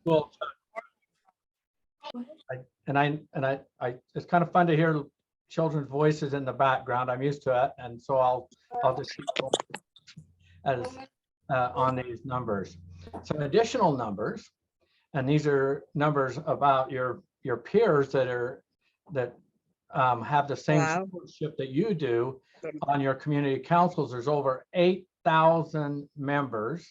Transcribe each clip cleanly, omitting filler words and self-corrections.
Well, it's kind of fun to hear children's voices in the background. I'm used to it, and so I'll just keep going as on these numbers. Some additional numbers, and these are numbers about your peers that have the same stewardship that you do on your community councils. There's over 8,000 members,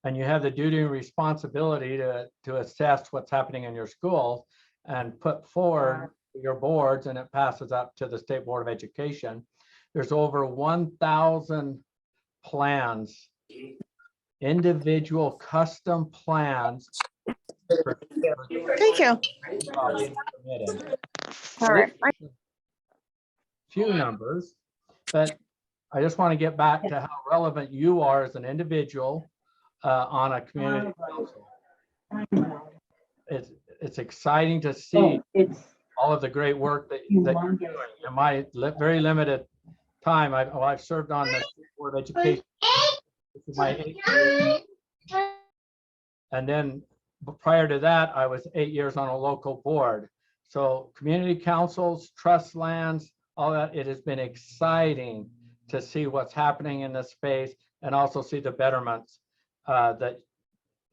and you have the duty and responsibility to assess what's happening in your school and put forward your boards, and it passes up to the State Board of Education. There's over 1,000 plans, individual custom plans. Thank you. All right. Few numbers, but I just want to get back to how relevant you are as an individual on a community council. It's exciting to see all of the great work that you're doing. In my very limited time, I've served on the State Board of Education. This is my 8th year. And then prior to that, I was 8 years on a local board. So community councils, trust lands, all that, it has been exciting to see what's happening in this space and also see the betterments that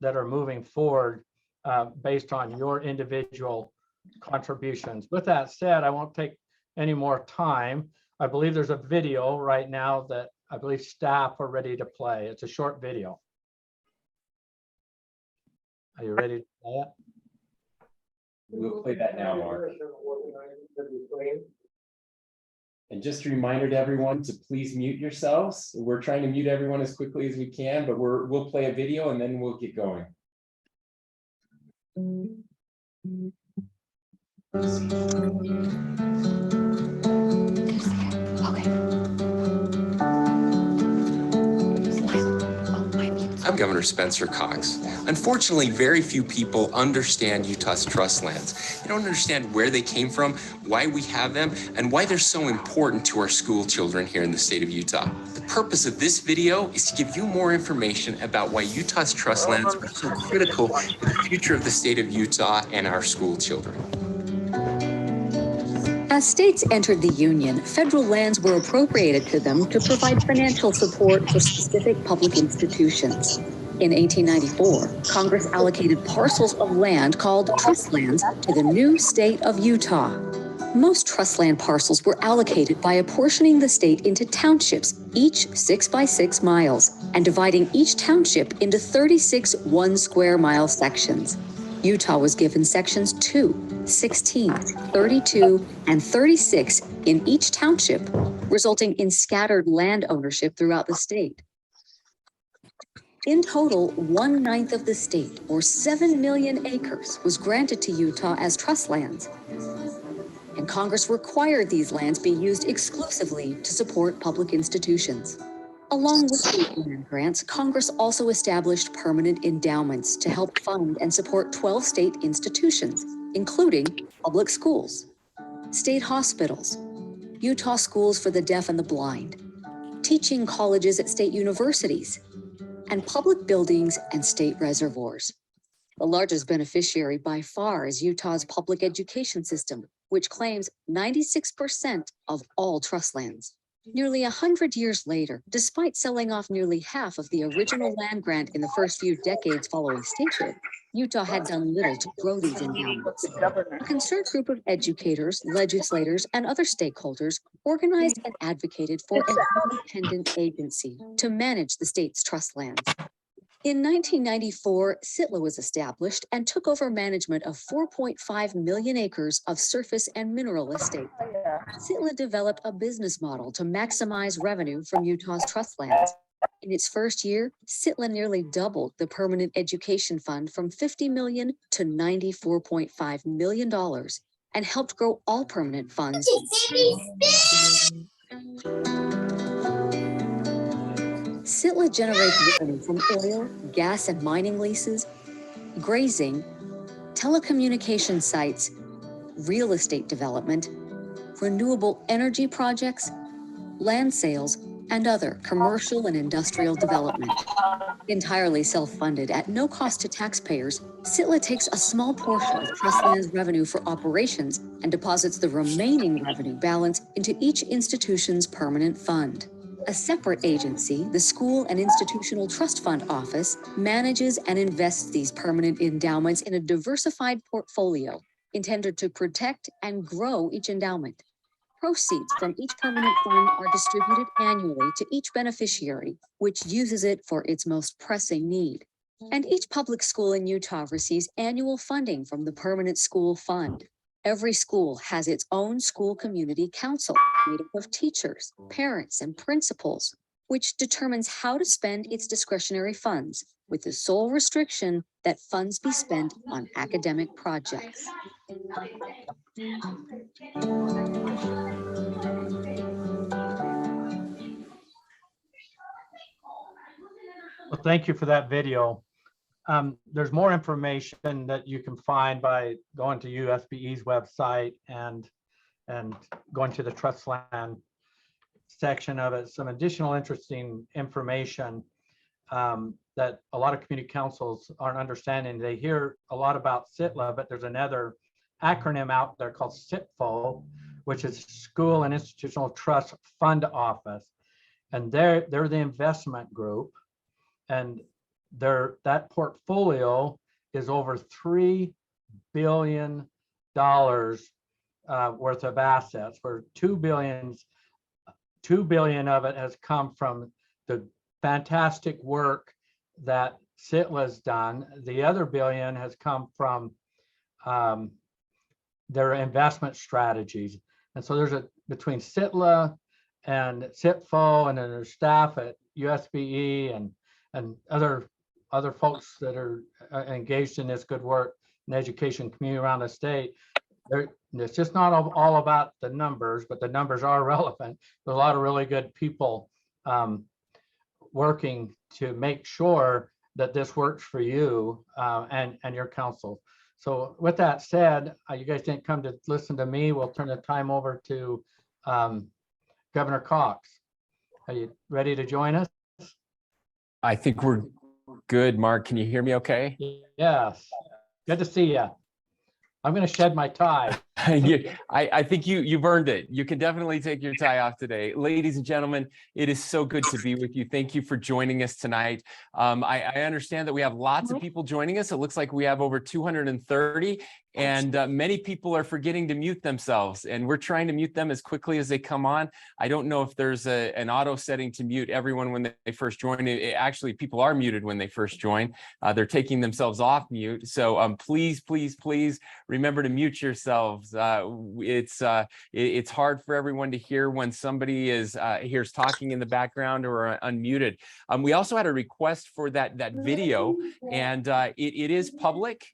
are moving forward based on your individual contributions. With that said, I won't take any more time. I believe there's a video right now that I believe staff are ready to play. It's a short video. Are you ready to play it? We'll play that now, Mark. And just a reminder to everyone to please mute yourselves. We're trying to mute everyone as quickly as we can, but we'll play a video and then we'll get going. I'm Governor Spencer Cox. Unfortunately, very few people understand Utah's trust lands. They don't understand where they came from, why we have them, and why they're so important to our school children here in the state of Utah. The purpose of this video is to give you more information about why Utah's trust lands are so critical to the future of the state of Utah and our school children. As states entered the Union, federal lands were appropriated to them to provide financial support for specific public institutions. In 1894, Congress allocated parcels of land called trust lands to the new state of Utah. Most trust land parcels were allocated by apportioning the state into townships, each 6 by 6 miles, and dividing each township into 36 1-square-mile sections. Utah was given sections 2, 16, 32, and 36 in each township, resulting in scattered land ownership throughout the state. In total, 1/9 of the state, or 7 million acres, was granted to Utah as trust lands. And Congress required these lands be used exclusively to support public institutions. Along with state land grants, Congress also established permanent endowments to help fund and support 12 state institutions, including public schools, state hospitals, Utah schools for the deaf and the blind, teaching colleges at state universities, and public buildings and state reservoirs. The largest beneficiary by far is Utah's public education system, which claims 96% of all trust lands. Nearly 100 years later, despite selling off nearly half of the original land grant in the first few decades following statehood, Utah had done little to grow these endowments. A concerned group of educators, legislators, and other stakeholders organized and advocated for an independent agency to manage the state's trust lands. In 1994, SITLA was established and took over management of 4.5 million acres of surface and mineral estate. SITLA developed a business model to maximize revenue from Utah's trust lands. In its first year, SITLA nearly doubled the permanent education fund from $50 million to $94.5 million and helped grow all permanent funds. SITLA generates revenue from oil, gas, and mining leases, grazing, telecommunication sites, real estate development, renewable energy projects, land sales, and other commercial and industrial development. Entirely self-funded at no cost to taxpayers, SITLA takes a small portion of Trustland's revenue for operations and deposits the remaining revenue balance into each institution's permanent fund. A separate agency, the School and Institutional Trust Fund Office, manages and invests these permanent endowments in a diversified portfolio intended to protect and grow each endowment. Proceeds from each permanent fund are distributed annually to each beneficiary, which uses it for its most pressing need. And each public school in Utah receives annual funding from the Permanent School Fund. Every school has its own school community council made up of teachers, parents, and principals, which determines how to spend its discretionary funds, with the sole restriction that funds be spent on academic projects. Well, thank you for that video. There's more information that you can find by going to USBE's website and going to the trust land section of it. Some additional interesting information that a lot of community councils aren't understanding. They hear a lot about SITLA, but there's another acronym out there called SITFO, which is School and Institutional Trust Fund Office. And they're the investment group. And that portfolio is over $3 billion worth of assets, where $2 billion of it has come from the fantastic work that SITLA's done. The other billion has come from their investment strategies. And so there's between SITLA and SITFO, and then there's staff at USBE and other folks that are engaged in this good work in education community around the state. It's just not all about the numbers, but the numbers are relevant. There's a lot of really good people working to make sure that this works for you and your council. So with that said, you guys didn't come to listen to me. We'll turn the time over to Governor Cox. Are you ready to join us? I think we're good. Mark, can you hear me okay? Yes. Good to see you. I'm going to shed my tie. I think you've earned it. You can definitely take your tie off today. Ladies and gentlemen, it is so good to be with you. Thank you for joining us tonight. I understand that we have lots of people joining us. It looks like we have over 230, and many people are forgetting to mute themselves, and we're trying to mute them as quickly as they come on. I don't know if there's an auto setting to mute everyone when they first join. Actually, people are muted when they first join. They're taking themselves off mute. So please, please, please remember to mute yourselves. It's hard for everyone to hear when somebody hears talking in the background or unmuted. We also had a request for that video, and it is public.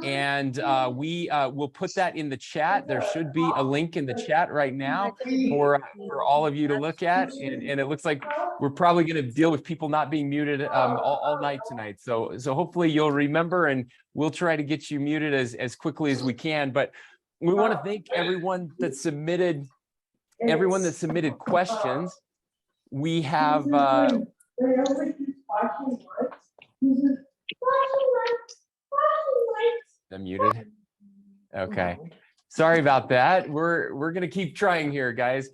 And we will put that in the chat. There should be a link in the chat right now for all of you to look at. And it looks like we're probably going to deal with people not being muted all night tonight. So hopefully you'll remember, and we'll try to get you muted as quickly as we can. But we want to thank everyone that submitted questions. We have I'm muted. Okay. Sorry about that. We're going to keep trying here, guys.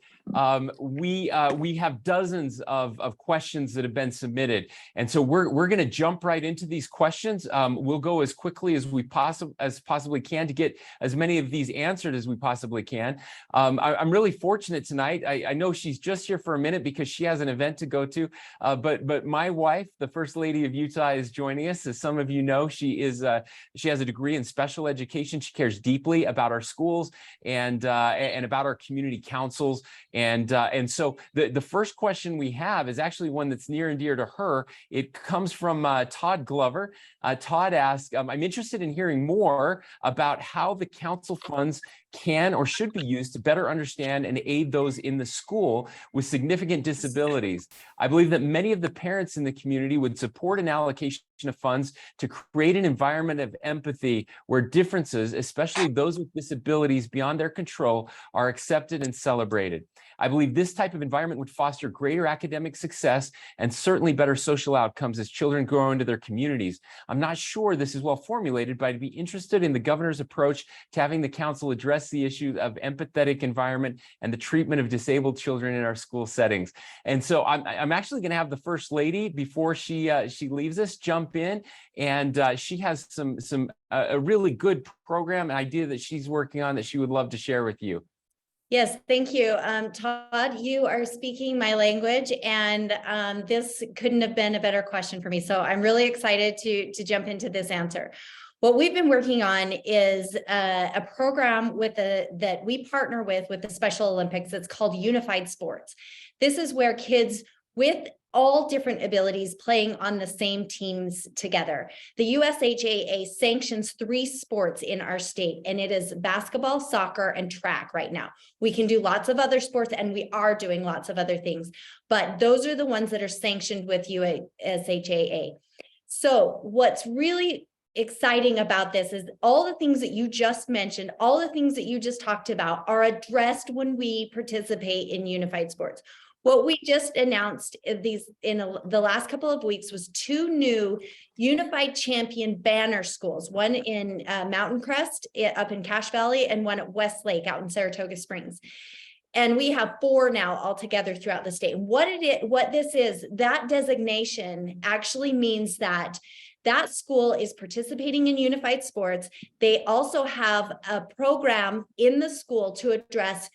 We have dozens of questions that have been submitted, and so we're going to jump right into these questions. We'll go as quickly as we possibly can to get as many of these answered as we possibly can. I'm really fortunate tonight. I know she's just here for a minute because she has an event to go to, but my wife, the First Lady of Utah, is joining us. As some of you know, she has a degree in special education. She cares deeply about our schools and about our community councils. And so the first question we have is actually one that's near and dear to her. It comes from Todd Glover. Todd asks, I'm interested in hearing more about how the council funds can or should be used to better understand and aid those in the school with significant disabilities. I believe that many of the parents in the community would support an allocation of funds to create an environment of empathy where differences, especially those with disabilities beyond their control, are accepted and celebrated. I believe this type of environment would foster greater academic success and certainly better social outcomes as children grow into their communities. I'm not sure this is well formulated, but I'd be interested in the governor's approach to having the council address the issue of empathetic environment and the treatment of disabled children in our school settings. And so I'm actually going to have the First Lady, before she leaves us, jump in, and she has a really good program and idea that she's working on that she would love to share with you. Yes, thank you. Todd, you are speaking my language, and this couldn't have been a better question for me. So I'm really excited to jump into this answer. What we've been working on is a program that we partner with the Special Olympics. It's called Unified Sports. This is where kids with all different abilities playing on the same teams together. The USHAA sanctions 3 sports in our state, and it is basketball, soccer, and track right now. We can do lots of other sports, and we are doing lots of other things, but those are the ones that are sanctioned with USHAA. So what's really exciting about this is all the things that you just mentioned, all the things that you just talked about are addressed when we participate in unified sports. What we just announced in the last couple of weeks was 2 new unified champion banner schools, one in Mountain Crest up in Cache Valley and one at Westlake out in Saratoga Springs. And we have 4 now altogether throughout the state. What this is, that designation actually means that that school is participating in unified sports. They also have a program in the school to address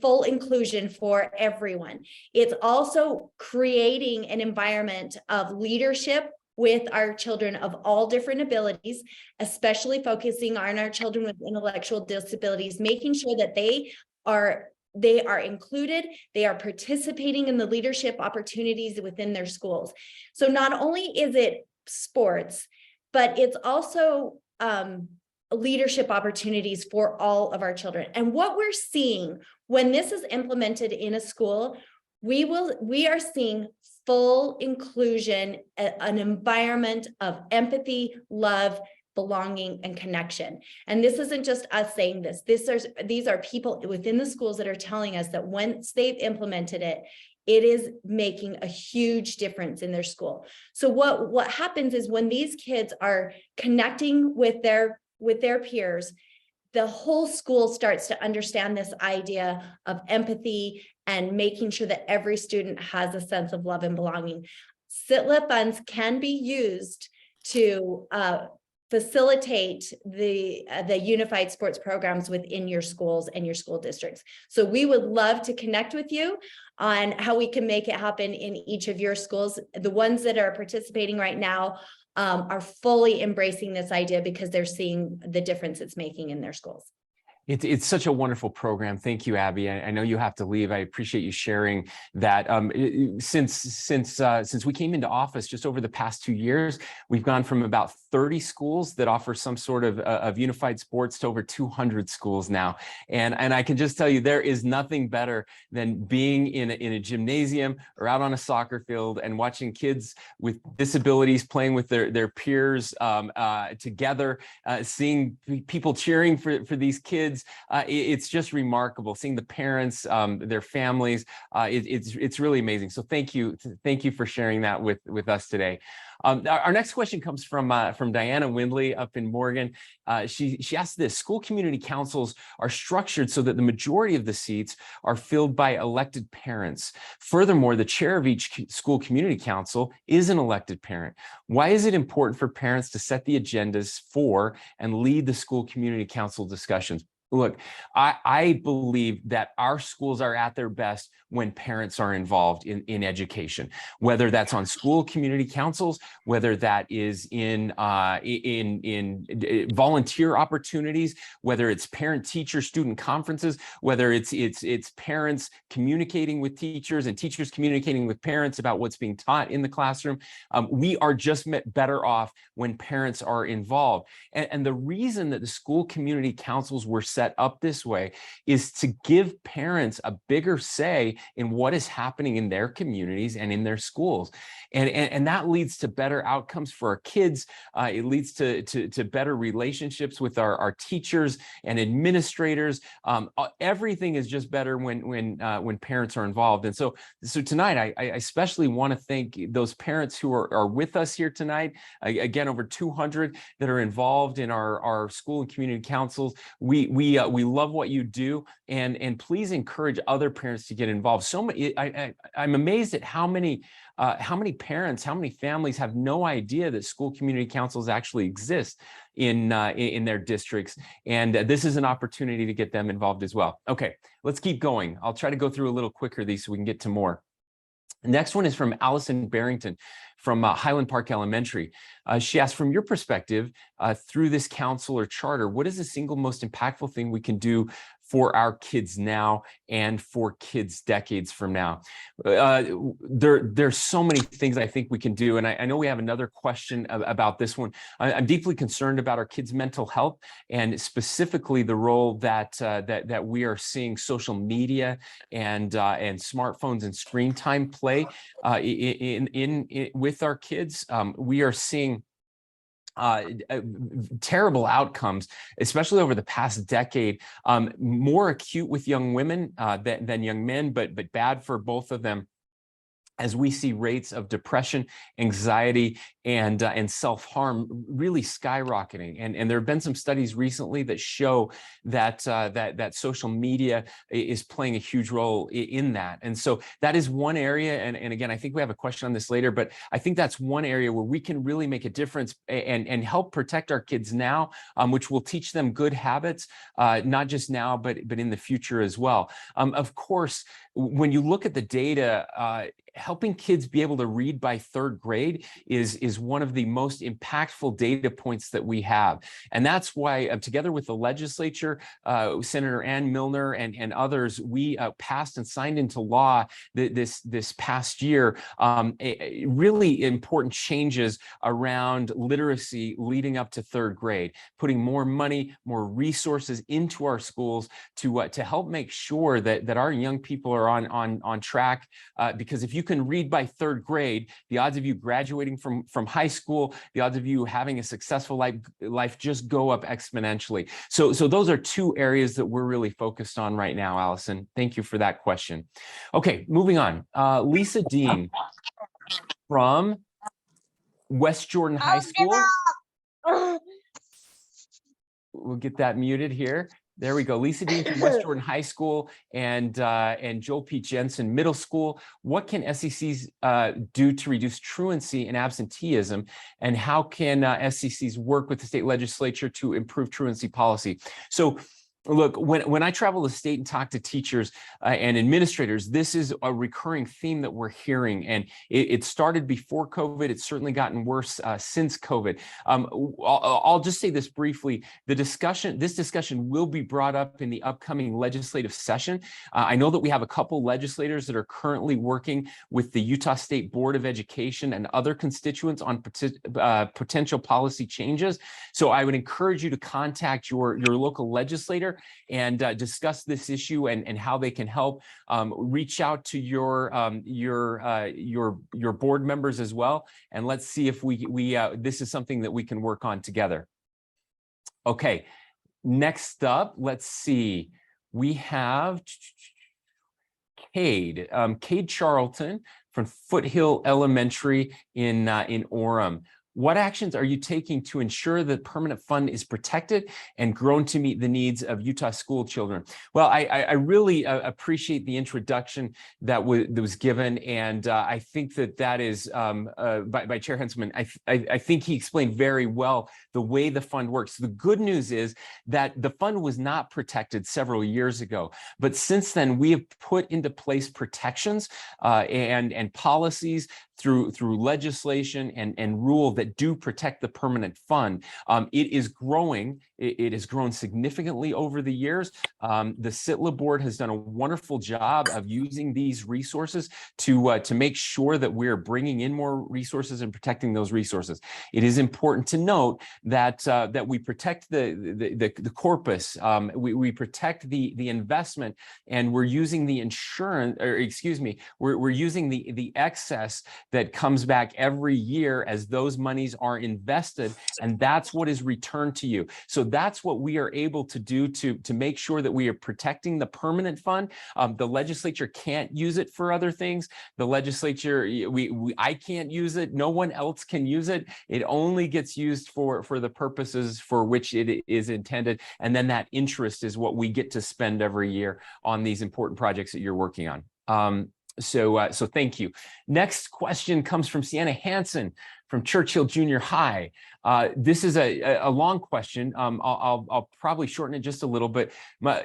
full inclusion for everyone. It's also creating an environment of leadership with our children of all different abilities, especially focusing on our children with intellectual disabilities, making sure that they are included, they are participating in the leadership opportunities within their schools. So not only is it sports, but it's also leadership opportunities for all of our children. And what we're seeing when this is implemented in a school, we are seeing full inclusion, an environment of empathy, love, belonging, and connection. And this isn't just us saying this. These are people within the schools that are telling us that once they've implemented it, it is making a huge difference in their school. So what happens is when these kids are connecting with their peers, the whole school starts to understand this idea of empathy and making sure that every student has a sense of love and belonging. SITLA funds can be used to facilitate the unified sports programs within your schools and your school districts. So we would love to connect with you on how we can make it happen in each of your schools. The ones that are participating right now are fully embracing this idea because they're seeing the difference it's making in their schools. It's such a wonderful program. Thank you, Abby. I know you have to leave. I appreciate you sharing that. Since we came into office just over the past 2 years, we've gone from about 30 schools that offer some sort of unified sports to over 200 schools now. And I can just tell you, there is nothing better than being in a gymnasium or out on a soccer field and watching kids with disabilities playing with their peers together, seeing people cheering for these kids. It's just remarkable seeing the parents, their families. It's really amazing. So thank you for sharing that with us today. Our next question comes from Diana Windley up in Morgan. She asked this: school community councils are structured so that the majority of the seats are filled by elected parents. Furthermore, the chair of each school community council is an elected parent. Why is it important for parents to set the agendas for and lead the school community council discussions? Look, I believe that our schools are at their best when parents are involved in education, whether that's on school community councils, whether that is in volunteer opportunities, whether it's parent-teacher student conferences, whether it's parents communicating with teachers and teachers communicating with parents about what's being taught in the classroom. We are just better off when parents are involved. And the reason that the school community councils were set up this way is to give parents a bigger say in what is happening in their communities and in their schools. And that leads to better outcomes for our kids. It leads to better relationships with our teachers and administrators. Everything is just better when parents are involved. And so tonight, I especially want to thank those parents who are with us here tonight. Again, over 200 that are involved in our school and community councils. We love what you do, and please encourage other parents to get involved. So many, I'm amazed at how many parents, how many families have no idea that school community councils actually exist in their districts. And this is an opportunity to get them involved as well. Okay, let's keep going. I'll try to go through a little quicker these so we can get to more. The next one is from Allison Barrington from Highland Park Elementary. She asked, from your perspective, through this council or charter, what is the single most impactful thing we can do for our kids now and for kids decades from now? There's so many things I think we can do. And I know we have another question about this one. I'm deeply concerned about our kids' mental health, and specifically the role that we are seeing social media and smartphones and screen time play with our kids. We are seeing terrible outcomes, especially over the past decade, more acute with young women than young men, but bad for both of them, as we see rates of depression, anxiety, and self-harm really skyrocketing. And there have been some studies recently that show that that social media is playing a huge role in that. And so that is one area. And again, I think we have a question on this later, but I think that's one area where we can really make a difference and help protect our kids now, which will teach them good habits, not just now, but in the future as well. Of course, when you look at the data, helping kids be able to read by third grade is one of the most impactful data points that we have. And that's why, together with the legislature, Senator Ann Milner and others, we passed and signed into law this past year really important changes around literacy leading up to third grade, putting more money, more resources into our schools to help make sure that our young people are on track, because if you can read by third grade, the odds of you graduating from high school, the odds of you having a successful life just go up exponentially. So those are two areas that we're really focused on right now, Allison. Thank you for that question. Okay, moving on. Lisa Dean from West Jordan High School. We'll get that muted here. There we go. Lisa Dean from West Jordan High School and Joel P. Jensen Middle School. What can SCCs do to reduce truancy and absenteeism? And how can SCCs work with the state legislature to improve truancy policy? So look, when I travel the state and talk to teachers and administrators, this is a recurring theme that we're hearing. And it started before COVID. It's certainly gotten worse since COVID. I'll just say this briefly. This discussion will be brought up in the upcoming legislative session. I know that we have a couple legislators that are currently working with the Utah State Board of Education and other constituents on potential policy changes. So I would encourage you to contact your local legislator and discuss this issue and how they can help. Reach out to your board members as well, and let's see if this is something that we can work on together. Okay, next up, let's see. We have Cade Charlton from Foothill Elementary in Orem. What actions are you taking to ensure that permanent fund is protected and grown to meet the needs of Utah school children? Well, I really appreciate the introduction that was given, and I think that is by Chair Henselman. I think he explained very well the way the fund works. The good news is that the fund was not protected several years ago, but since then we have put into place protections and policies through legislation and rule that do protect the permanent fund. It is growing. It has grown significantly over the years. The SITLA board has done a wonderful job of using these resources to make sure that we're bringing in more resources and protecting those resources. It is important to note that we protect the corpus, we protect the investment, and we're using the insurance, or excuse me, we're using the excess that comes back every year as those monies are invested, and that's what is returned to you. So that's what we are able to do to make sure that we are protecting the permanent fund. The legislature can't use it for other things. The legislature, I can't use it. No one else can use it. It only gets used for the purposes for which it is intended. And then that interest is what we get to spend every year on these important projects that you're working on. So thank you. Next question comes from Sienna Hansen from Churchill Junior High. This is a long question. I'll probably shorten it just a little bit.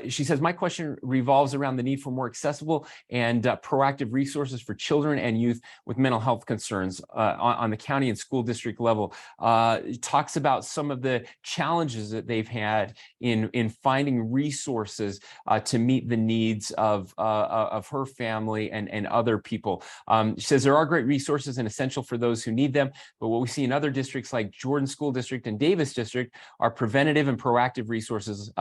She says, my question revolves around the need for more accessible and proactive resources for children and youth with mental health concerns on the county and school district level. It talks about some of the challenges that they've had in finding resources to meet the needs of her family and other people. She says there are great resources and essential for those who need them, but what we see in other districts like Jordan School District and Davis District are preventative and proactive resources.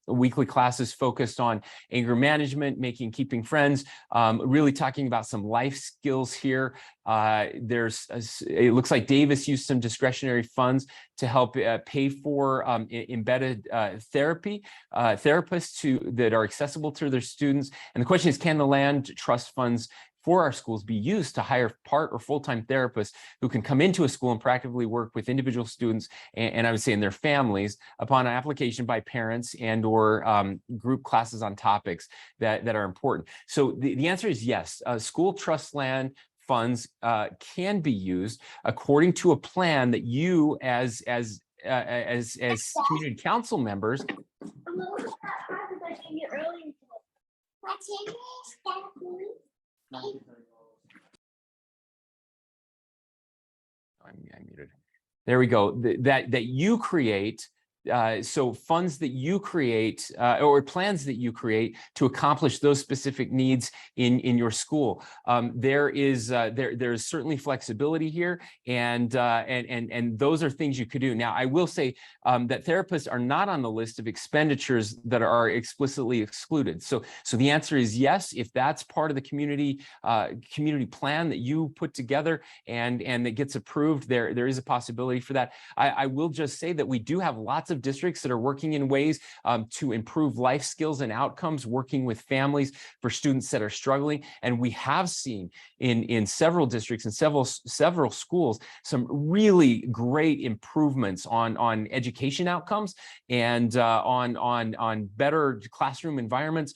Weekly classes focused on anger management, keeping friends, really talking about some life skills here. It looks like Davis used some discretionary funds to help pay for embedded therapists that are accessible to their students. And the question is, can the land trust funds for our schools be used to hire part or full-time therapists who can come into a school and practically work with individual students and I would say in their families upon an application by parents and or group classes on topics that are important. So the answer is yes. School trust land funds can be used according to a plan that you as community council members I'm muted. There we go. That you create. So funds that you create or plans that you create to accomplish those specific needs in your school. There is certainly flexibility here, and those are things you could do. Now, I will say that therapists are not on the list of expenditures that are explicitly excluded. So the answer is yes. If that's part of the community plan that you put together and that gets approved, there is a possibility for that. I will just say that we do have lots of districts that are working in ways to improve life skills and outcomes, working with families for students that are struggling. And we have seen in several districts and several schools some really great improvements on education outcomes and on better classroom environments.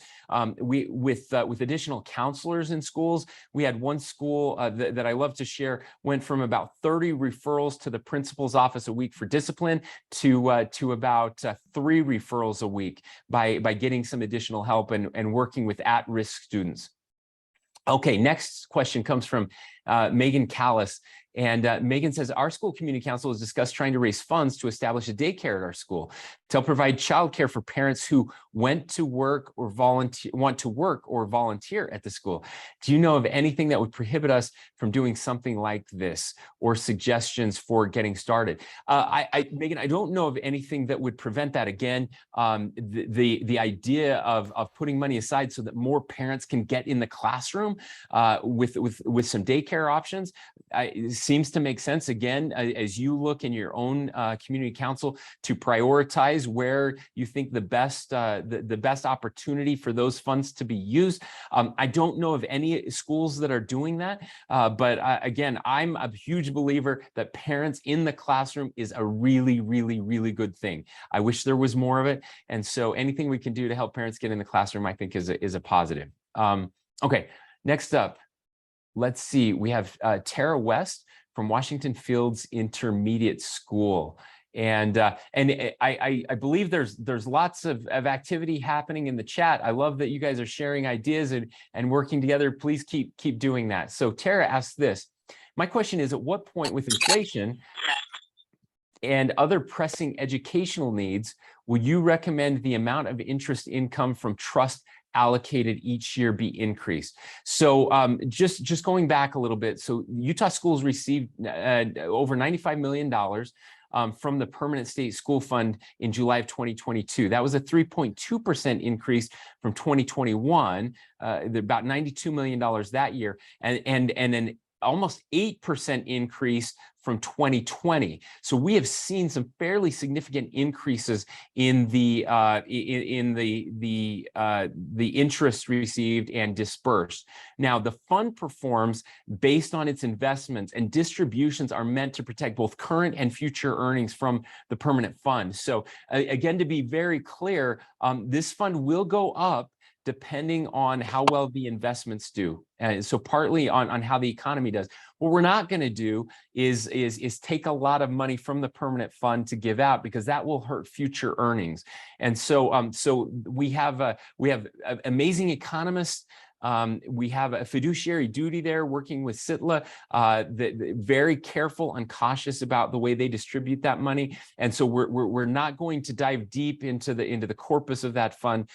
With additional counselors in schools, we had one school that I love to share went from about 30 referrals to the principal's office a week for discipline to about 3 referrals a week by getting some additional help and working with at-risk students. Okay, next question comes from Megan Callis. And Megan says, our school community council has discussed trying to raise funds to establish a daycare at our school to help provide childcare for parents who want to work or volunteer at the school. Do you know of anything that would prohibit us from doing something like this or suggestions for getting started? Megan, I don't know of anything that would prevent that. Again, the idea of putting money aside so that more parents can get in the classroom with some daycare options seems to make sense. Again, as you look in your own community council to prioritize where you think the best opportunity for those funds to be used. I don't know of any schools that are doing that, but again, I'm a huge believer that parents in the classroom is a really, really, really good thing. I wish there was more of it, and so anything we can do to help parents get in the classroom, I think, is a positive. Okay, next up, let's see. We have Tara West from Washington Fields Intermediate School. And I believe there's lots of activity happening in the chat. I love that you guys are sharing ideas and working together. Please keep doing that. So Tara asks this. My question is, at what point with inflation and other pressing educational needs would you recommend the amount of interest income from trust allocated each year be increased? So just going back a little bit, so Utah schools received over $95 million from the Permanent State School Fund in July of 2022. That was a 3.2% increase from 2021, about $92 million that year, and an almost 8% increase from 2020. So we have seen some fairly significant increases in the interest received and dispersed. Now, the fund performs based on its investments, and distributions are meant to protect both current and future earnings from the permanent fund. So again, to be very clear, this fund will go up depending on how well the investments do. So partly on how the economy does. What we're not going to do is take a lot of money from the permanent fund to give out, because that will hurt future earnings. And so we have amazing economists. We have a fiduciary duty there, working with CITLA, very careful and cautious about the way they distribute that money. And so we're not going to dive deep into the corpus of that fund,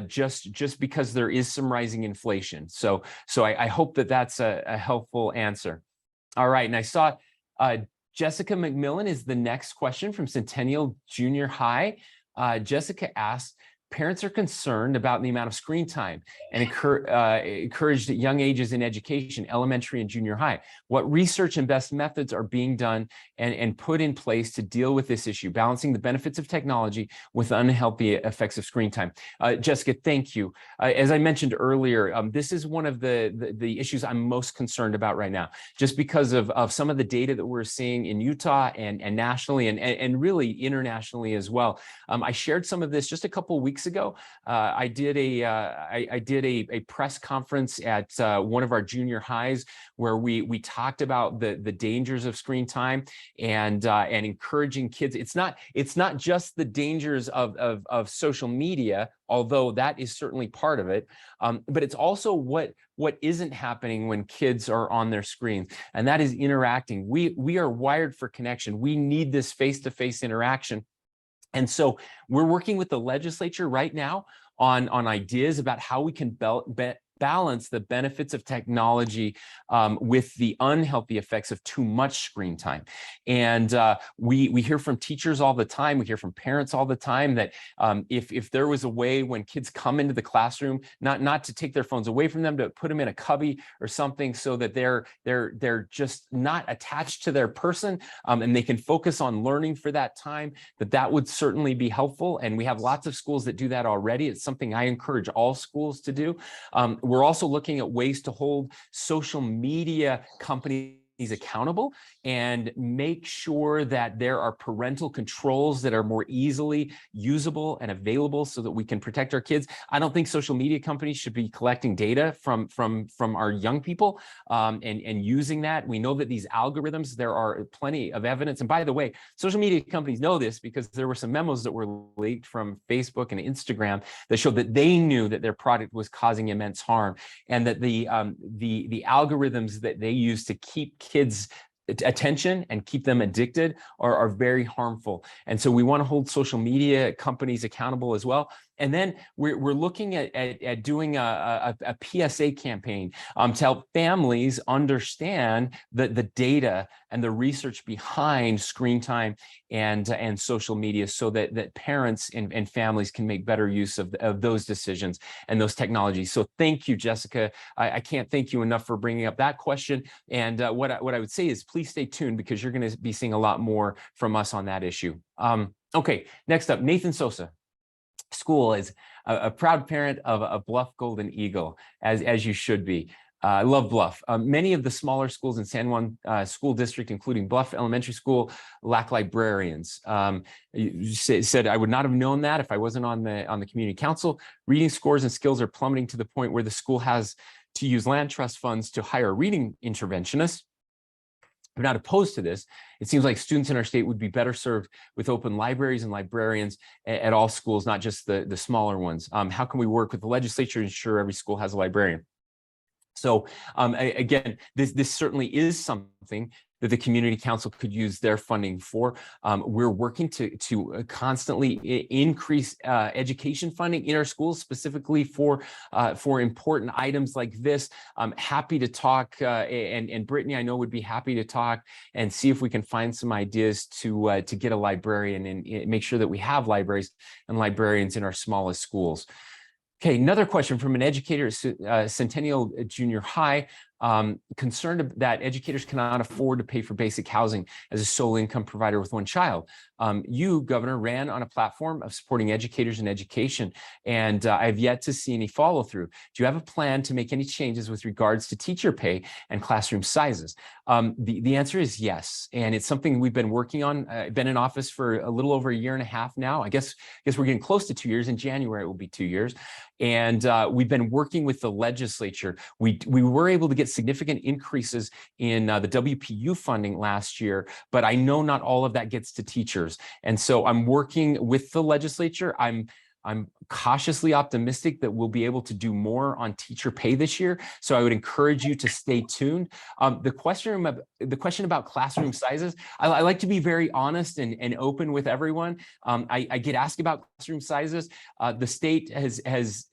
just because there is some rising inflation. So I hope that that's a helpful answer. All right, and I saw Jessica McMillan is the next question from Centennial Junior High. Jessica asked, parents are concerned about the amount of screen time and encouraged at young ages in education, elementary and junior high. What research and best methods are being done and put in place to deal with this issue, balancing the benefits of technology with unhealthy effects of screen time? Jessica, thank you. As I mentioned earlier, this is one of the issues I'm most concerned about right now, just because of some of the data that we're seeing in Utah and nationally and really internationally as well. I shared some of this just a couple of weeks ago. I did a press conference at one of our junior highs where we talked about the dangers of screen time and encouraging kids. It's not just the dangers of social media, although that is certainly part of it, but it's also what isn't happening when kids are on their screens, and that is interacting. We are wired for connection. We need this face-to-face interaction. And so we're working with the legislature right now on ideas about how we can balance the benefits of technology with the unhealthy effects of too much screen time. And we hear from teachers all the time, we hear from parents all the time that if there was a way when kids come into the classroom, not to take their phones away from them, to put them in a cubby or something so that they're just not attached to their person, and they can focus on learning for that time, that would certainly be helpful. And we have lots of schools that do that already. It's something I encourage all schools to do. We're also looking at ways to hold social media companies accountable and make sure that there are parental controls that are more easily usable and available so that we can protect our kids. I don't think social media companies should be collecting data from our young people and using that. We know that these algorithms, there are plenty of evidence. And by the way, social media companies know this because there were some memos that were leaked from Facebook and Instagram that showed that they knew that their product was causing immense harm, and that the algorithms that they use to keep kids' attention and keep them addicted are very harmful. And so we want to hold social media companies accountable as well. And then we're looking at doing a PSA campaign to help families understand the data and the research behind screen time and social media, so that parents and families can make better use of those decisions and those technologies. So thank you, Jessica. I can't thank you enough for bringing up that question. And what I would say is please stay tuned, because you're going to be seeing a lot more from us on that issue. Okay, next up, Nathan Sosa. School is a proud parent of a Bluff Golden Eagle, as you should be. I love Bluff. Many of the smaller schools in San Juan School District, including Bluff Elementary School, lack librarians. You said I would not have known that if I wasn't on the community council. Reading scores and skills are plummeting to the point where the school has to use land trust funds to hire reading interventionists. I'm not opposed to this. It seems like students in our state would be better served with open libraries and librarians at all schools, not just the smaller ones. How can we work with the legislature to ensure every school has a librarian? So again, this certainly is something that the community council could use their funding for. We're working to constantly increase education funding in our schools, specifically for important items like this. I'm happy to talk, and Brittany, I know, would be happy to talk and see if we can find some ideas to get a librarian and make sure that we have libraries and librarians in our smallest schools. Okay, another question from an educator at Centennial Junior High. concerned that educators cannot afford to pay for basic housing as a sole income provider with one child. You, Governor, ran on a platform of supporting educators in education, and I've yet to see any follow through. Do you have a plan to make any changes with regards to teacher pay and classroom sizes? The answer is yes, and it's something we've been working on. I've been in office for a little over a year and a half now. I guess we're getting close to 2 years. In January, it will be 2 years. And we've been working with the legislature. We were able to get significant increases in the WPU funding last year, but I know not all of that gets to teachers. And so I'm working with the legislature. I'm cautiously optimistic that we'll be able to do more on teacher pay this year. So I would encourage you to stay tuned. The question about classroom sizes, I like to be very honest and open with everyone. I get asked about classroom sizes. The state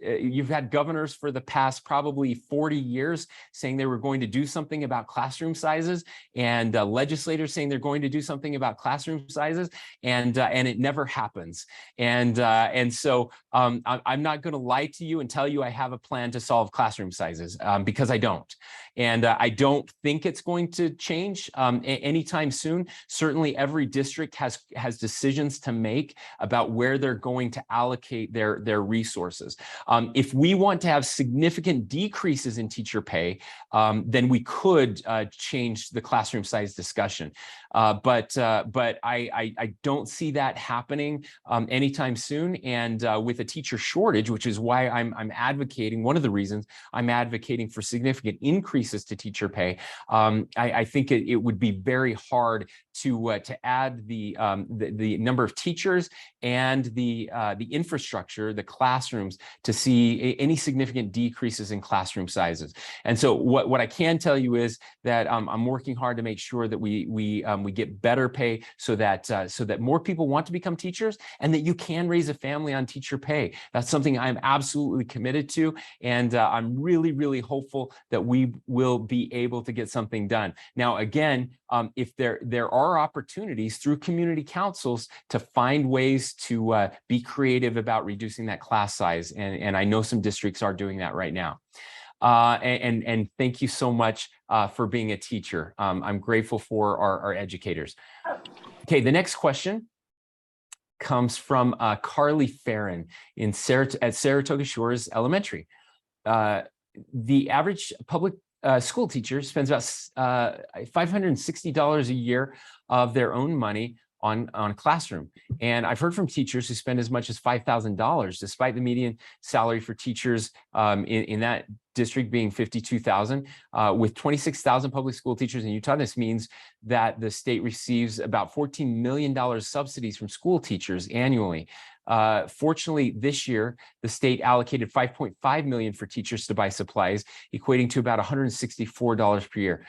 you've had governors for the past probably 40 years saying they were going to do something about classroom sizes, and legislators saying they're going to do something about classroom sizes, and it never happens. And so I'm not going to lie to you and tell you I have a plan to solve classroom sizes, because I don't. And I don't think it's going to change anytime soon. Certainly every district has decisions to make about where they're going to allocate their resources. If we want to have significant decreases in teacher pay, then we could change the classroom size discussion. But I don't see that happening anytime soon. And with a teacher shortage, which is why I'm advocating, one of the reasons I'm advocating for significant increases to teacher pay, I think it would be very hard to add the number of teachers and the infrastructure, the classrooms, to see any significant decreases in classroom sizes. And so what I can tell you is that I'm working hard to make sure that we get better pay, so that more people want to become teachers, and that you can raise a family on teacher pay. That's something I'm absolutely committed to, and I'm really, really hopeful that we will be able to get something done. Now, again, if there are opportunities through community councils to find ways to be creative about reducing that class size, and I know some districts are doing that right now. And thank you so much for being a teacher. I'm grateful for our educators. Okay, the next question comes from Carly Farron at Saratoga Shores Elementary. The average public school teacher spends about $560 a year of their own money on a classroom. And I've heard from teachers who spend as much as $5,000, despite the median salary for teachers in that district being $52,000. With 26,000 public school teachers in Utah, this means that the state receives about $14 million subsidies from school teachers annually. Fortunately, this year, the state allocated $5.5 million for teachers to buy supplies, equating to about $164 per year.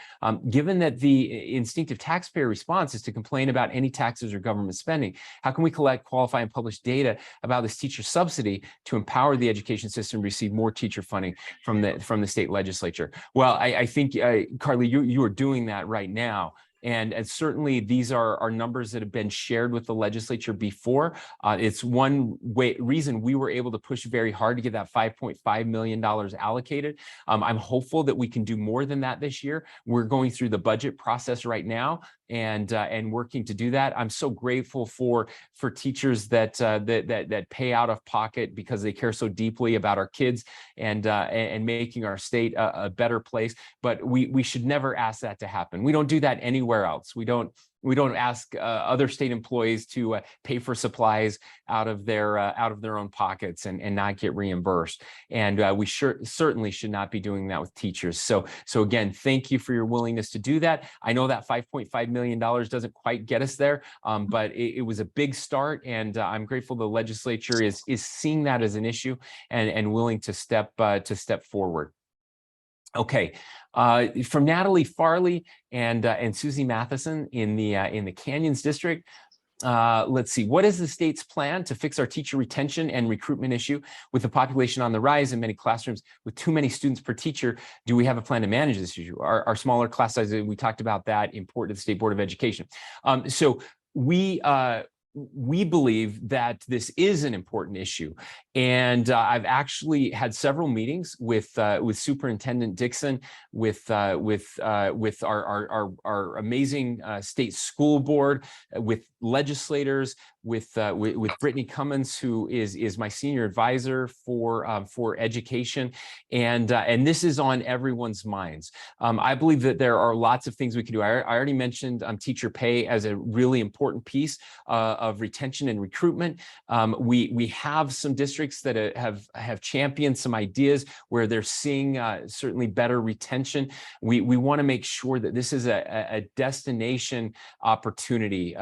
Given that the instinctive taxpayer response is to complain about any taxes or government spending, how can we collect, qualify, and publish data about this teacher subsidy to empower the education system to receive more teacher funding from the state legislature? Well, I think, Carly, you are doing that right now. And certainly these are numbers that have been shared with the legislature before. It's one reason we were able to push very hard to get that $5.5 million allocated. I'm hopeful that we can do more than that this year. We're going through the budget process right now and working to do that. I'm so grateful for teachers that pay out of pocket because they care so deeply about our kids and making our state a better place. But we should never ask that to happen. We don't do that anywhere else. We don't ask other state employees to pay for supplies out of their own pockets and not get reimbursed. And we certainly should not be doing that with teachers. So again, thank you for your willingness to do that. I know that $5.5 million doesn't quite get us there, but it was a big start, and I'm grateful the legislature is seeing that as an issue and willing to step forward. Okay, from Natalie Farley and Susie Matheson in the Canyons district. Let's see, what is the state's plan to fix our teacher retention and recruitment issue with the population on the rise in many classrooms with too many students per teacher? Do we have a plan to manage this issue? Our smaller class sizes, we talked about that, important to the State Board of Education. So we believe that this is an important issue, And I've actually had several meetings with Superintendent Dixon, with our amazing state school board, with legislators, with Brittany Cummins, who is my senior advisor for education, and this is on everyone's minds. I believe that there are lots of things we can do. I already mentioned teacher pay as a really important piece of retention and recruitment. We have some districts that have championed some ideas where they're seeing certainly better retention. We want to make sure that this is a destination opportunity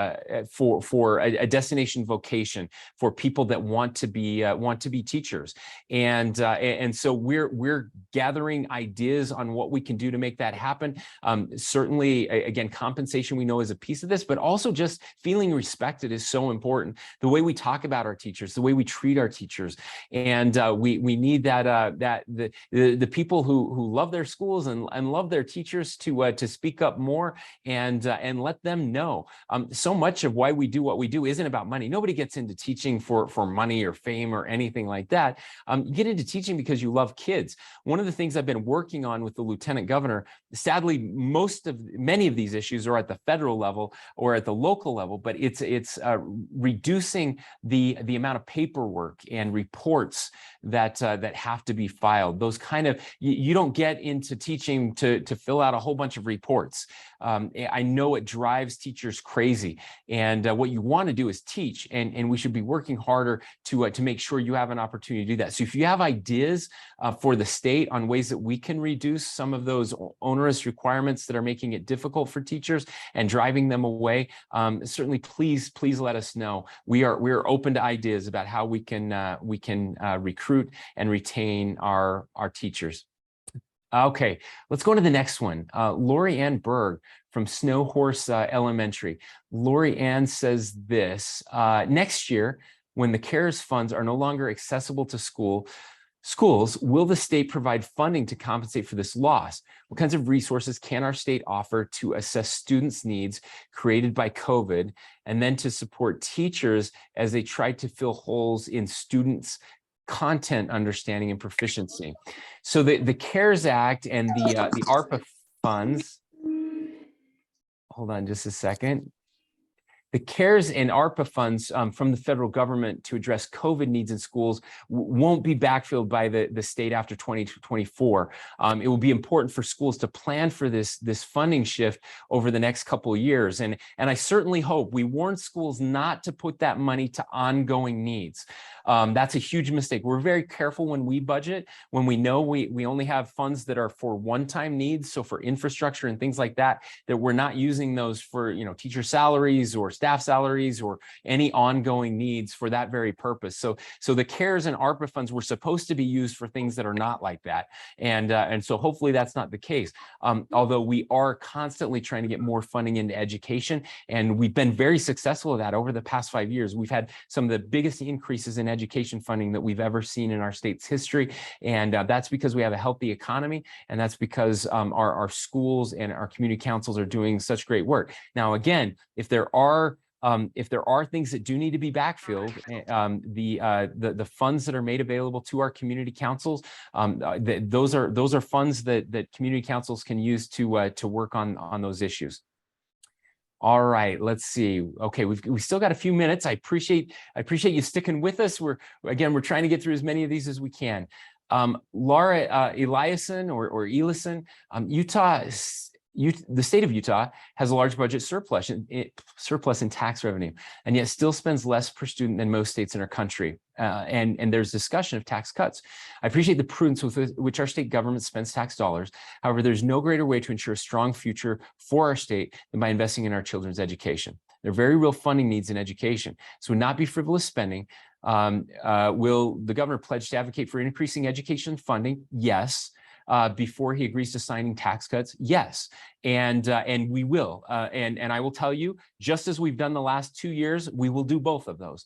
for a destination vocation for people that want to be teachers, and so we're gathering ideas on what we can do to make that happen. Certainly, again, compensation we know is a piece of this, but also just feeling respected is so important. The way we talk about our teachers, the way we treat our teachers, and we need the people who love their schools and love their teachers to speak up more and let them know. So much of why we do what we do isn't about money. Nobody gets into teaching for money or fame or anything like that. You get into teaching because you love kids. One of the things I've been working on with the Lieutenant Governor, sadly, many of these issues are at the federal level or at the local level, but it's reducing the amount of paperwork and reports that have to be filed. Those kind of, you don't get into teaching to fill out a whole bunch of reports. I know it drives teachers crazy, and what you want to do is teach, and we should be working harder to make sure you have an opportunity to do that. So if you have ideas for the state on ways that we can reduce some of those onerous requirements that are making it difficult for teachers and driving them away, certainly please let us know. We are open to ideas about how we can recruit and retain our teachers. Okay, let's go to the next one. Lori Ann Berg from Snow Horse Elementary. Lori Ann says this: next year, when the CARES funds are no longer accessible to schools, will the state provide funding to compensate for this loss? What kinds of resources can our state offer to assess students' needs created by COVID, and then to support teachers as they try to fill holes in students' content understanding and proficiency? So the CARES Act and the ARPA funds, hold on just a second. The CARES and ARPA funds from the federal government to address COVID needs in schools won't be backfilled by the state after 2024. It will be important for schools to plan for this funding shift over the next couple of years. And I certainly hope, we warn schools not to put that money to ongoing needs. That's a huge mistake. We're very careful when we budget, when we know we only have funds that are for one-time needs, so for infrastructure and things like that, that we're not using those for, teacher salaries or staff salaries or any ongoing needs for that very purpose. So the CARES and ARPA funds were supposed to be used for things that are not like that. And so hopefully that's not the case. Although we are constantly trying to get more funding into education, and we've been very successful at that over the past 5 years. We've had some of the biggest increases in education funding that we've ever seen in our state's history. And that's because we have a healthy economy, and that's because our schools and our community councils are doing such great work. Now, again, if there are things that do need to be backfilled, the funds that are made available to our community councils, those are funds that community councils can use to work on those issues. All right, let's see. Okay, we still got a few minutes. I appreciate you sticking with us. We're trying to get through as many of these as we can. Laura Eliason or Elison, the state of Utah has a large budget surplus in tax revenue, and yet still spends less per student than most states in our country. And there's discussion of tax cuts. I appreciate the prudence with which our state government spends tax dollars. However, there's no greater way to ensure a strong future for our state than by investing in our children's education. There are very real funding needs in education. So would not be frivolous spending. Will the governor pledge to advocate for increasing education funding? Yes. Before he agrees to signing tax cuts? Yes, and we will. And I will tell you, just as we've done the last 2 years, we will do both of those.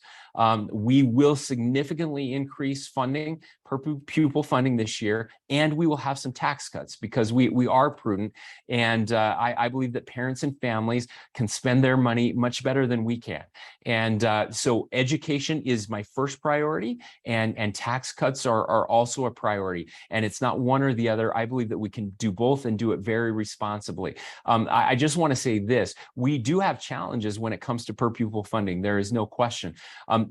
We will significantly increase funding per pupil funding this year, and we will have some tax cuts because we are prudent. And I believe that parents and families can spend their money much better than we can. And so education is my first priority, and tax cuts are also a priority. And it's not one or the other. I believe that we can do both and do it very responsibly. I just want to say this, we do have challenges when it comes to per pupil funding. There is no question.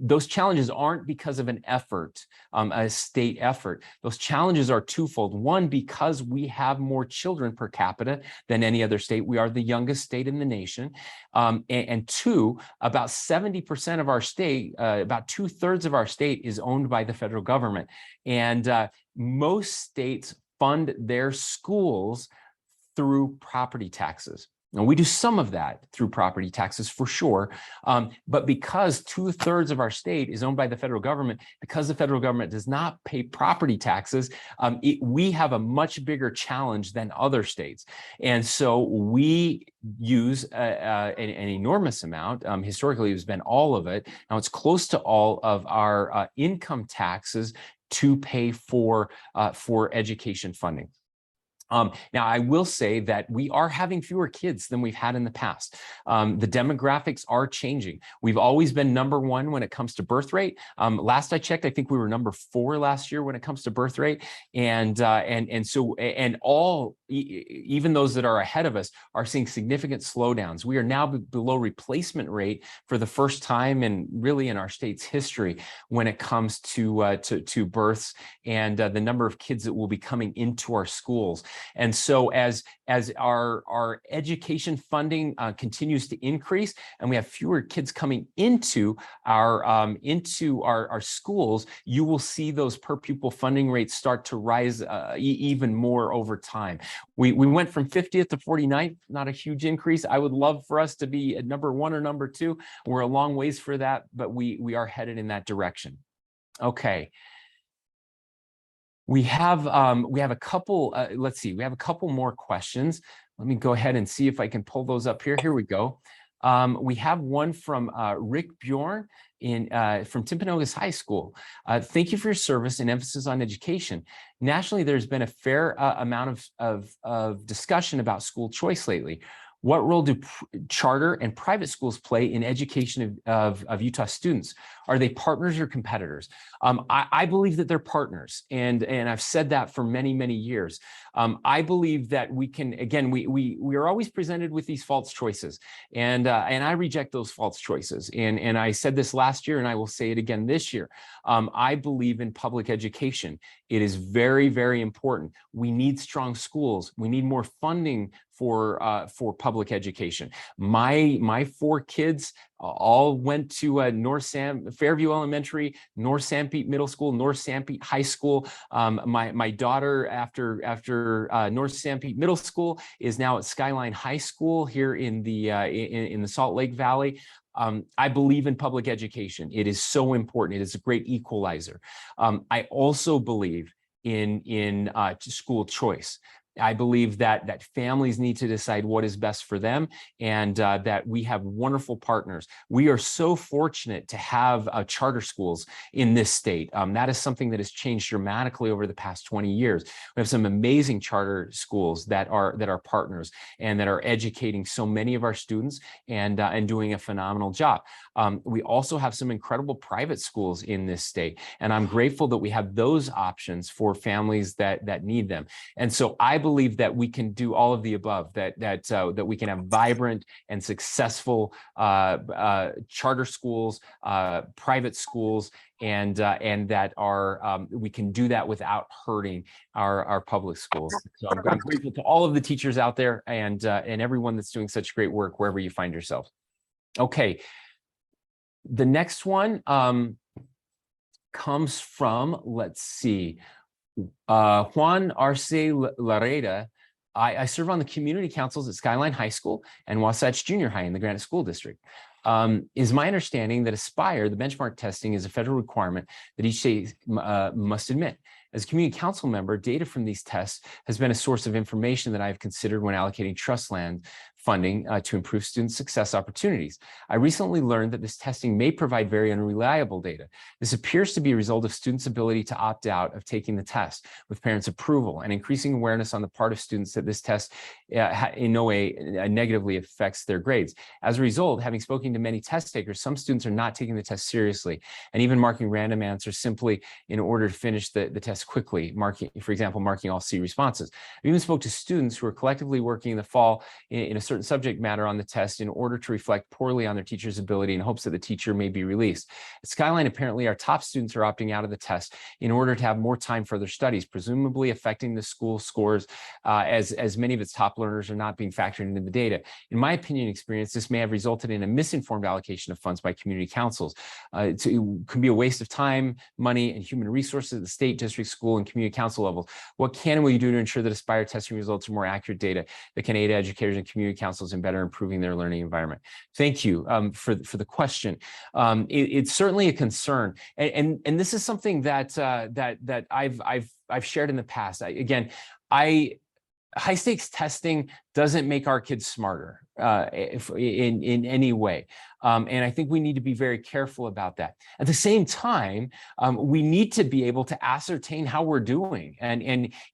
Those challenges aren't because of an effort, a state effort. Those challenges are twofold. One, because we have more children per capita than any other state. We are the youngest state in the nation. And two, about 70% of our state, about 2/3 of our state is owned by the federal government. And most states fund their schools through property taxes. And we do some of that through property taxes for sure. But because 2/3 of our state is owned by the federal government, because the federal government does not pay property taxes, we have a much bigger challenge than other states. And so we use an enormous amount. Historically, it's been all of it. Now it's close to all of our income taxes to pay for education funding. Now, I will say that we are having fewer kids than we've had in the past. The demographics are changing. We've always been number one when it comes to birth rate. Last I checked, I think we were number 4 last year when it comes to birth rate. And all, even those that are ahead of us, are seeing significant slowdowns. We are now below replacement rate for the first time in really in our state's history when it comes to births and the number of kids that will be coming into our schools. And so as our education funding continues to increase and we have fewer kids coming into our schools, you will see those per pupil funding rates start to rise even more over time. We went from 50th to 49th, not a huge increase. I would love for us to be at number 1 or number 2. We're a long ways for that, but we are headed in that direction. Okay. We have a couple, let's see, we have a couple more questions. Let me go ahead and see if I can pull those up here. Here we go. We have one from Rick Bjorn from Timpanogos High School. Thank you for your service and emphasis on education. Nationally, there's been a fair amount of discussion about school choice lately. What role do charter and private schools play in education of Utah students? Are they partners or competitors? I believe that they're partners, and I've said that for many, many years. I believe that we can, again, we are always presented with these false choices, and I reject those false choices. And I said this last year, and I will say it again this year. I believe in public education. It is very, very important. We need strong schools. We need more funding for public education. My 4 kids all went to Fairview Elementary, North Sanpete Middle School, North Sanpete High School. My daughter, after North Sanpete Middle School, is now at Skyline High School here in the Salt Lake Valley. I believe in public education. It is so important. It is a great equalizer. I also believe in school choice. I believe that families need to decide what is best for them, and that we have wonderful partners. We are so fortunate to have charter schools in this state. That is something that has changed dramatically over the past 20 years. We have some amazing charter schools that are partners and that are educating so many of our students and doing a phenomenal job. We also have some incredible private schools in this state, and I'm grateful that we have those options for families that need them. And so I believe that we can do all of the above, that we can have vibrant and successful charter schools, private schools, and that we can do that without hurting our public schools. So I'm grateful to all of the teachers out there and everyone that's doing such great work wherever you find yourself. Okay, the next one comes from, let's see, Juan Arce Lareda. I serve on the community councils at Skyline High School and Wasatch Junior High in the Granite School District. Is my understanding that Aspire, the benchmark testing, is a federal requirement that each state must admit. As a community council member, data from these tests has been a source of information that I've considered when allocating trust land funding to improve student success opportunities. I recently learned that this testing may provide very unreliable data. This appears to be a result of students' ability to opt out of taking the test with parents' approval and increasing awareness on the part of students that this test in no way negatively affects their grades. As a result, having spoken to many test takers, some students are not taking the test seriously and even marking random answers simply in order to finish the test quickly, for example, marking all C responses. I even spoke to students who are collectively working in the fall in a certain subject matter on the test in order to reflect poorly on their teacher's ability in hopes that the teacher may be released. At Skyline, apparently our top students are opting out of the test in order to have more time for their studies, presumably affecting the school scores as many of its top learners are not being factored into the data. In my opinion and experience, this may have resulted in a misinformed allocation of funds by community councils. It can be a waste of time, money, and human resources at the state, district, school, and community council levels. What can and will you do to ensure that Aspire testing results are more accurate data that can aid educators and community councils in better improving their learning environment? Thank you for the question. It's certainly a concern, and this is something that I've shared in the past. High stakes testing doesn't make our kids smarter in any way. And I think we need to be very careful about that. At the same time, we need to be able to ascertain how we're doing. And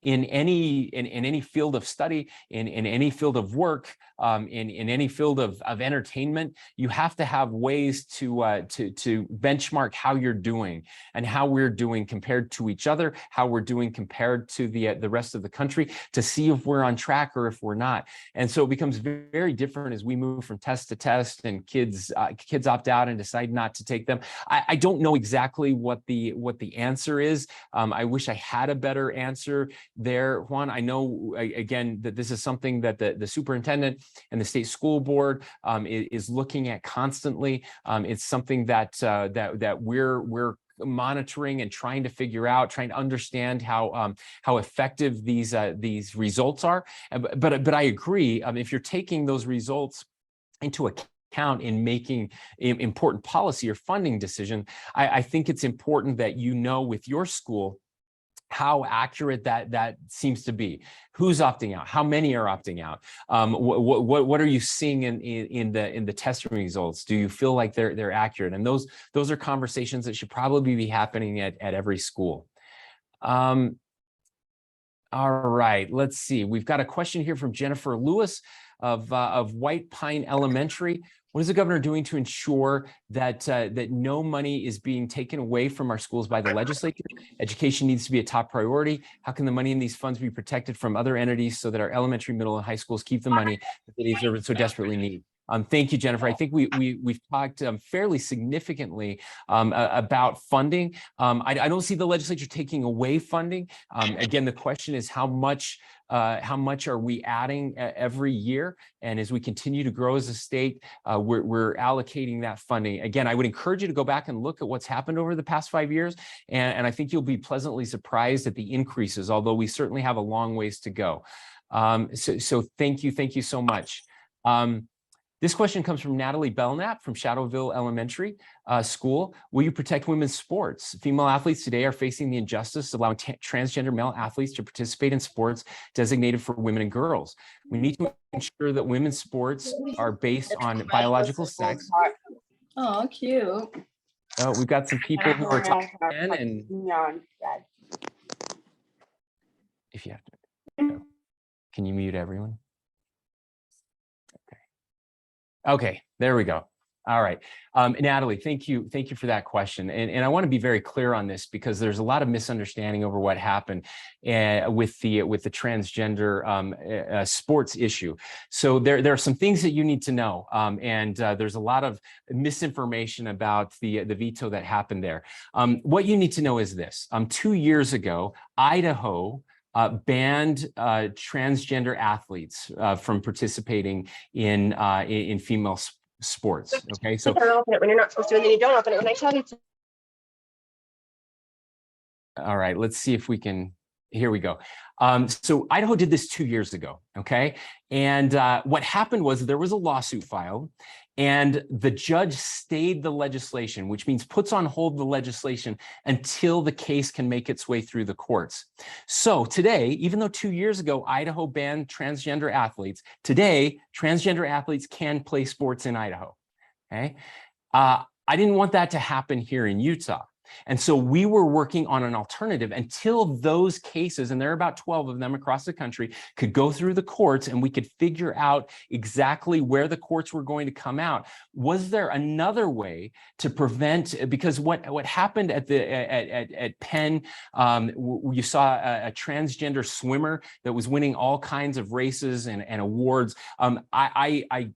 in any field of study, in any field of work, in any field of entertainment, you have to have ways to benchmark how you're doing and how we're doing compared to each other, how we're doing compared to the rest of the country, to see if we're on track or if we're not. And so it becomes very different as we move from test to test and kids opt out and decide not to take them. I don't know exactly what the answer is. I wish I had a better answer there, Juan. I know, again, that this is something that the superintendent and the state school board is looking at constantly. It's something that we're monitoring and trying to figure out, trying to understand how effective these results are. But I agree, if you're taking those results into account in making important policy or funding decision, I think it's important that you know with your school how accurate that seems to be. Who's opting out? How many are opting out? What are you seeing in the testing results? Do you feel like they're accurate? And those are conversations that should probably be happening at every school. All right, let's see. We've got a question here from Jennifer Lewis of White Pine Elementary. What is the governor doing to ensure that no money is being taken away from our schools by the legislature? Education needs to be a top priority. How can the money in these funds be protected from other entities so that our elementary, middle, and high schools keep the money that they deserve and so desperately need? Thank you, Jennifer. I think we've talked fairly significantly about funding. I don't see the legislature taking away funding. Again, the question is how much are we adding every year? And as we continue to grow as a state, we're allocating that funding. Again, I would encourage you to go back and look at what's happened over the past 5 years. And I think you'll be pleasantly surprised at the increases, although we certainly have a long ways to go. So thank you so much. This question comes from Natalie Belknap from Shadowville Elementary School. Will you protect women's sports? Female athletes today are facing the injustice of allowing transgender male athletes to participate in sports designated for women and girls. We need to ensure that women's sports are based on biological sex. Oh, cute. We've got some people who are talking and if you have to, can you mute everyone? Okay, there we go. All right, Natalie, thank you for that question. And I want to be very clear on this because there's a lot of misunderstanding over what happened with the transgender sports issue. So there are some things that you need to know, and there's a lot of misinformation about the veto that happened there. What you need to know is this: 2 years ago, Idaho banned transgender athletes from participating in female sports. Okay, so open it when you're not supposed to, and then you don't open it when I tell you to. All right, let's see if we can. Here we go. So Idaho did this 2 years ago. Okay, and what happened was there was a lawsuit filed, And the judge stayed the legislation, which means puts on hold the legislation until the case can make its way through the courts. So today, even though 2 years ago, Idaho banned transgender athletes, today, transgender athletes can play sports in Idaho, okay? I didn't want that to happen here in Utah. And so we were working on an alternative until those cases, and there are about 12 of them across the country, could go through the courts and we could figure out exactly where the courts were going to come out. Was there another way to prevent, because what happened at Penn, you saw a transgender swimmer that was winning all kinds of races and awards. I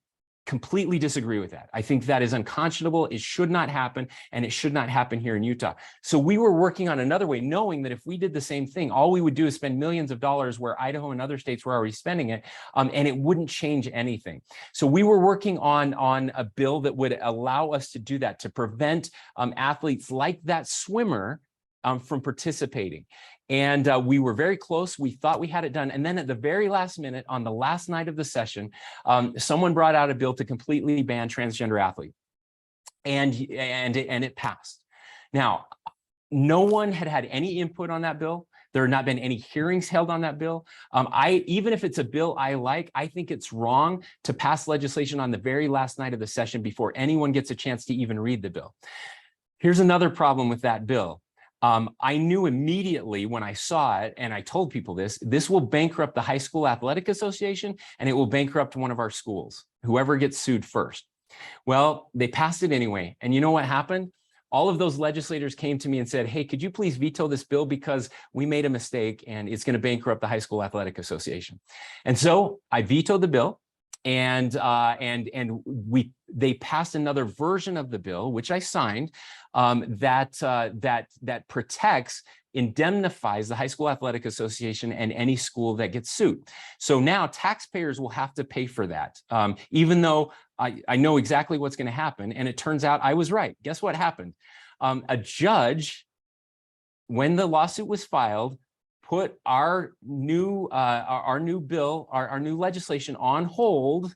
completely disagree with that. I think that is unconscionable. It should not happen, and it should not happen here in Utah. So we were working on another way, knowing that if we did the same thing, all we would do is spend millions of dollars where Idaho and other states were already spending it, and it wouldn't change anything. So we were working on a bill that would allow us to do that, to prevent athletes like that swimmer from participating. And we were very close. We thought we had it done. And then at the very last minute, on the last night of the session, someone brought out a bill to completely ban transgender athletes. And it passed. Now, no one had any input on that bill. There have not been any hearings held on that bill. Even if it's a bill I like, I think it's wrong to pass legislation on the very last night of the session before anyone gets a chance to even read the bill. Here's another problem with that bill. I knew immediately when I saw it, and I told people this will bankrupt the High School Athletic Association, and it will bankrupt one of our schools, whoever gets sued first. Well, they passed it anyway. And you know what happened? All of those legislators came to me and said, hey, could you please veto this bill because we made a mistake and it's going to bankrupt the High School Athletic Association. And so I vetoed the bill. And they passed another version of the bill, which I signed, that protects, indemnifies the High School Athletic Association and any school that gets sued. So now taxpayers will have to pay for that, even though I know exactly what's going to happen. And it turns out I was right. Guess what happened? A judge, when the lawsuit was filed, put our new bill, our new legislation on hold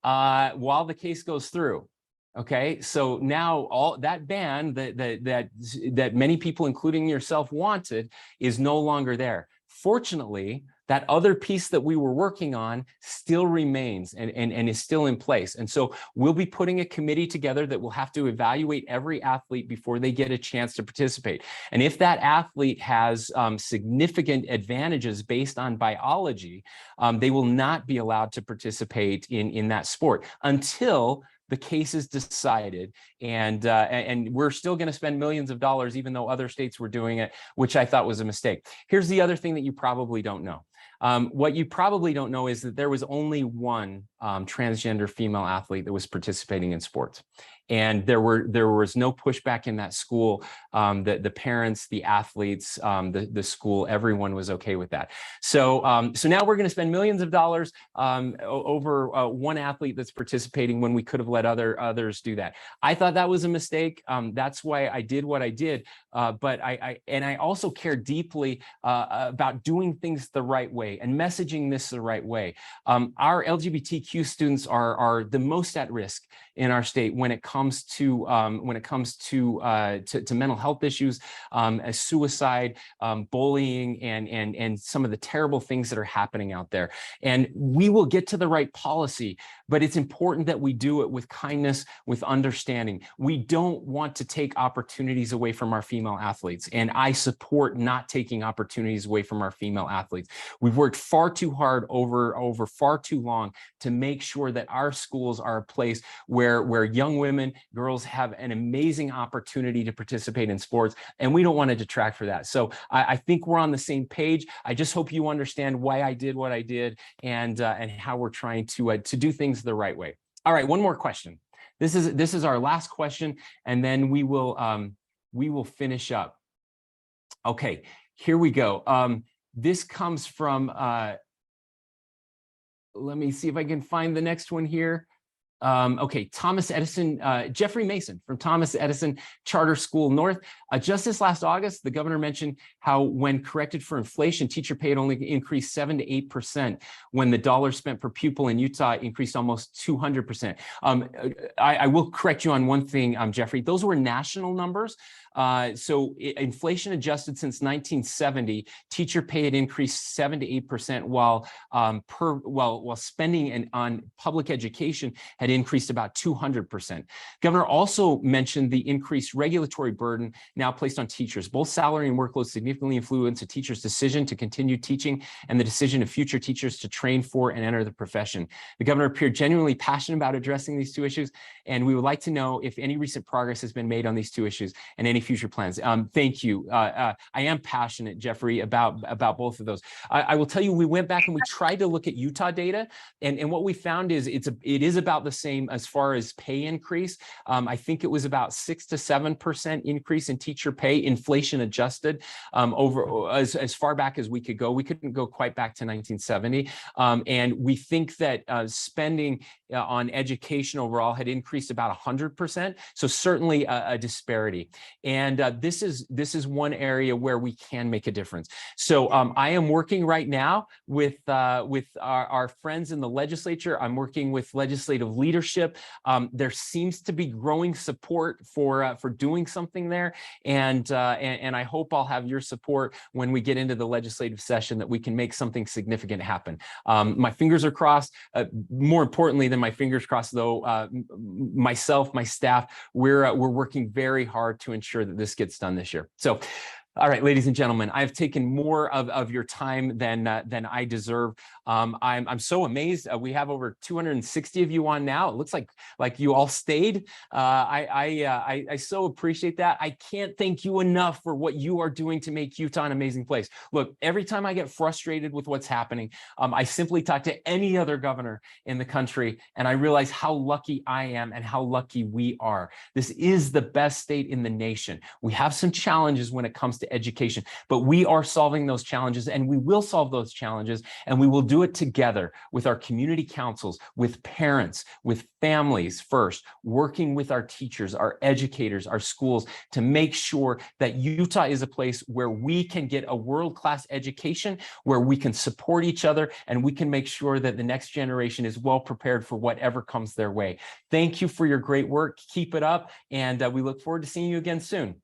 while the case goes through. Okay, so now all that ban that many people, including yourself, wanted is no longer there. Fortunately, that other piece that we were working on still remains and is still in place. And so we'll be putting a committee together that will have to evaluate every athlete before they get a chance to participate. And if that athlete has significant advantages based on biology, they will not be allowed to participate in that sport until the case is decided, and we're still going to spend millions of dollars, even though other states were doing it, which I thought was a mistake. Here's the other thing that you probably don't know. What you probably don't know is that there was only one transgender female athlete that was participating in sports. And there was no pushback in that school. The parents, the athletes, the school, everyone was okay with that. So now we're going to spend millions of dollars over one athlete that's participating when we could have let others do that. I thought that was a mistake. That's why I did what I did. But I also care deeply about doing things the right way and messaging this the right way. Our LGBTQ students are the most at risk in our state when it comes to mental health issues, suicide, bullying, and some of the terrible things that are happening out there. And we will get to the right policy, but it's important that we do it with kindness, with understanding. We don't want to take opportunities away from our female athletes, and I support not taking opportunities away from our female athletes. We've worked far too hard over far too long to make sure that our schools are a place where young women, girls have an amazing opportunity to participate in sports, and we don't want to detract for that. So I think we're on the same page. I just hope you understand why I did what I did and how we're trying to do things the right way. All right, one more question. This is our last question, and then we will finish up. Okay, here we go. This comes from, let me see if I can find the next one here. Okay, Thomas Edison, Jeffrey Mason from Thomas Edison Charter School North. Just this last August, the governor mentioned how when corrected for inflation, teacher pay had only increased 7 to 8%, when the dollars spent per pupil in Utah increased almost 200%. I will correct you on one thing, Jeffrey, those were national numbers. So inflation adjusted since 1970, teacher pay had increased 7 to 8%, while spending on public education had increased about 200%. Governor also mentioned the increased regulatory burden now placed on teachers. Both salary and workload significantly influence a teacher's decision to continue teaching and the decision of future teachers to train for and enter the profession. The governor appeared genuinely passionate about addressing these two issues, and we would like to know if any recent progress has been made on these two issues and any future plans. Thank you. I am passionate, Jeffrey, about both of those. I will tell you, we went back and we tried to look at Utah data, and what we found is it is about the same as far as pay increase. I think it was about 6 to 7% increase in teacher pay, inflation adjusted, over as far back as we could go. We couldn't go quite back to 1970, and we think that spending on education overall had increased about 100%. So certainly a disparity. And this is one area where we can make a difference. So I am working right now with our friends in the legislature. I'm working with legislative leadership. There seems to be growing support for doing something there, and I hope I'll have your support when we get into the legislative session, that we can make something significant happen. My fingers are crossed. More importantly than my fingers crossed, though, myself, my staff, we're working very hard to ensure that this gets done this year. So, all right, ladies and gentlemen, I've taken more of your time than I deserve. I'm so amazed. We have over 260 of you on now. It looks like you all stayed. I so appreciate that. I can't thank you enough for what you are doing to make Utah an amazing place. Look, every time I get frustrated with what's happening, I simply talk to any other governor in the country, and I realize how lucky I am and how lucky we are. This is the best state in the nation. We have some challenges when it comes to education, but we are solving those challenges, and we will solve those challenges, and we will do it together with our community councils, with parents, with families first, working with our teachers, our educators, our schools, to make sure that Utah is a place where we can get a world-class education, where we can support each other, and we can make sure that the next generation is well prepared for whatever comes their way. Thank you for your great work. Keep it up, and we look forward to seeing you again soon.